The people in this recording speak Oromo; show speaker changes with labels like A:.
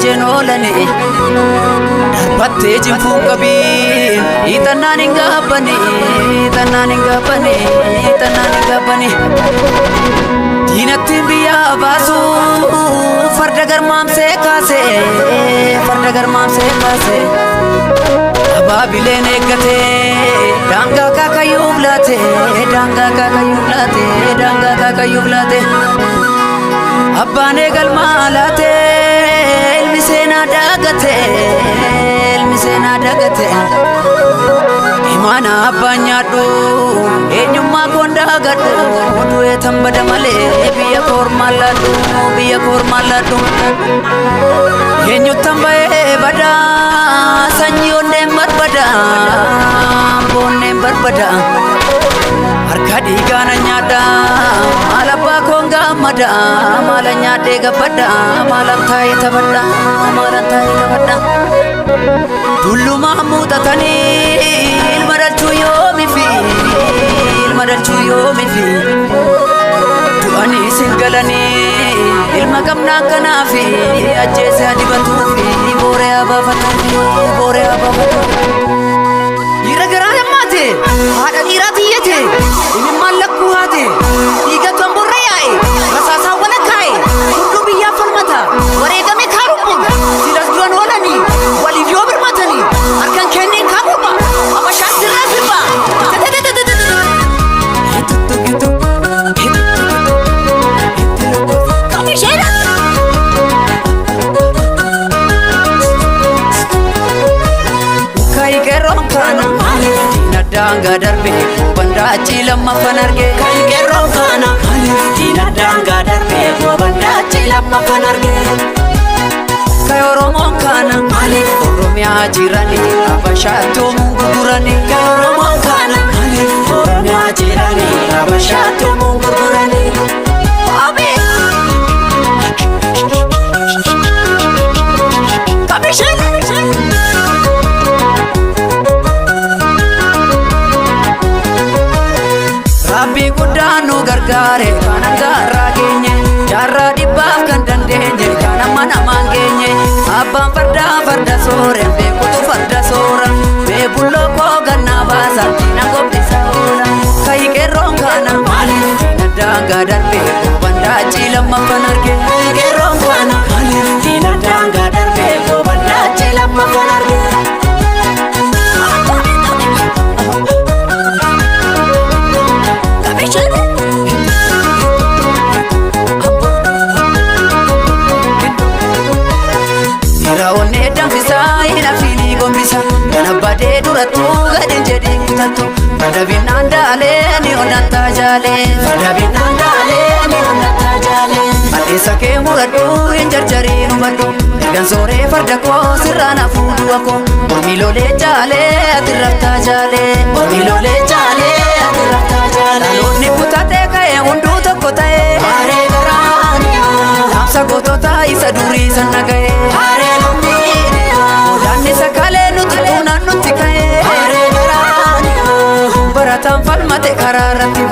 A: jenolani darbattee jinfuun qabiin itannaan hin gaabbani diinattiin biyyaa baasu farda garmaamsee kaase abaabileen eeggate daangaa kaakayyuuf laate abbaan eegalmaa laate ilmi seenaa dagate imaana abbaan nyaadhu eenyummaa koon daagadhu du'ee tambada malee biyya koormaan laadhu eenyuttan ba'ee badaa sanyii onneen barbada harka dhiigaana nyaadha maal abbaa koon gammada maala nyaadhee gabbadha maalan taa'ee taphadha tullumaa muuxatanii ilma dhalchuu yoomifi du'anii isin galanii ilma gamnaan kanaafi ajjeese adibatuufi booree abaafatuufi dhiira garaa nammaate haadha dhiiraa tiyyate imimmaan lakkuu haate dhiigatu hamburra yaa'e rasaasaa wala kaa'e hunduu biyyaaf falmata wareegame kaarubbuun silas du'an oolanii waliif yoo birmatanii harkan kenneen kaagurba abashaan sirraa sirba daangaa darbe bandaachi lammaffan arge kan qeerroon kana diina daangaa darbe bandaachi lammaffan arge kan oromoon kana oromiyaa jirani abashaattuu gurgurani kan oromoon kana oromiyaa jirani abashaattuu gurgurani Rabbi guddaan nu gargaare kana gaarraa geenye jaarraa dhibbaaf kan dandeenye kana namaan geenye abbaan farda soore beekutu farda soora beekulloo koo gannaa baasa diina qophisa oola kayi qeerroon kana diina daangaa darbe bandaachi lammaffan arge qeerroon kana diina daangaa darbe bandaachi lammaffan arge Raawwanne danfisaa ina fiilii gombisa kana badee durattuu gadi jedhii kutattu fadabinaan daalee ni onnataa jaalee Addeessa kee muradhu hin jarjarii nu badhu ergan sooree farda koo sirraan hafuudhu akkoo mormi lolee jaalee ati raftaa jaalee dhaloonni kutatee ka'ee hunduu tokko ta'ee haaree garaan dhaamsa gootota isa durii sanna ga'ee sakalee nuti kunan nuti ka'ee barataan falmate karaa irratti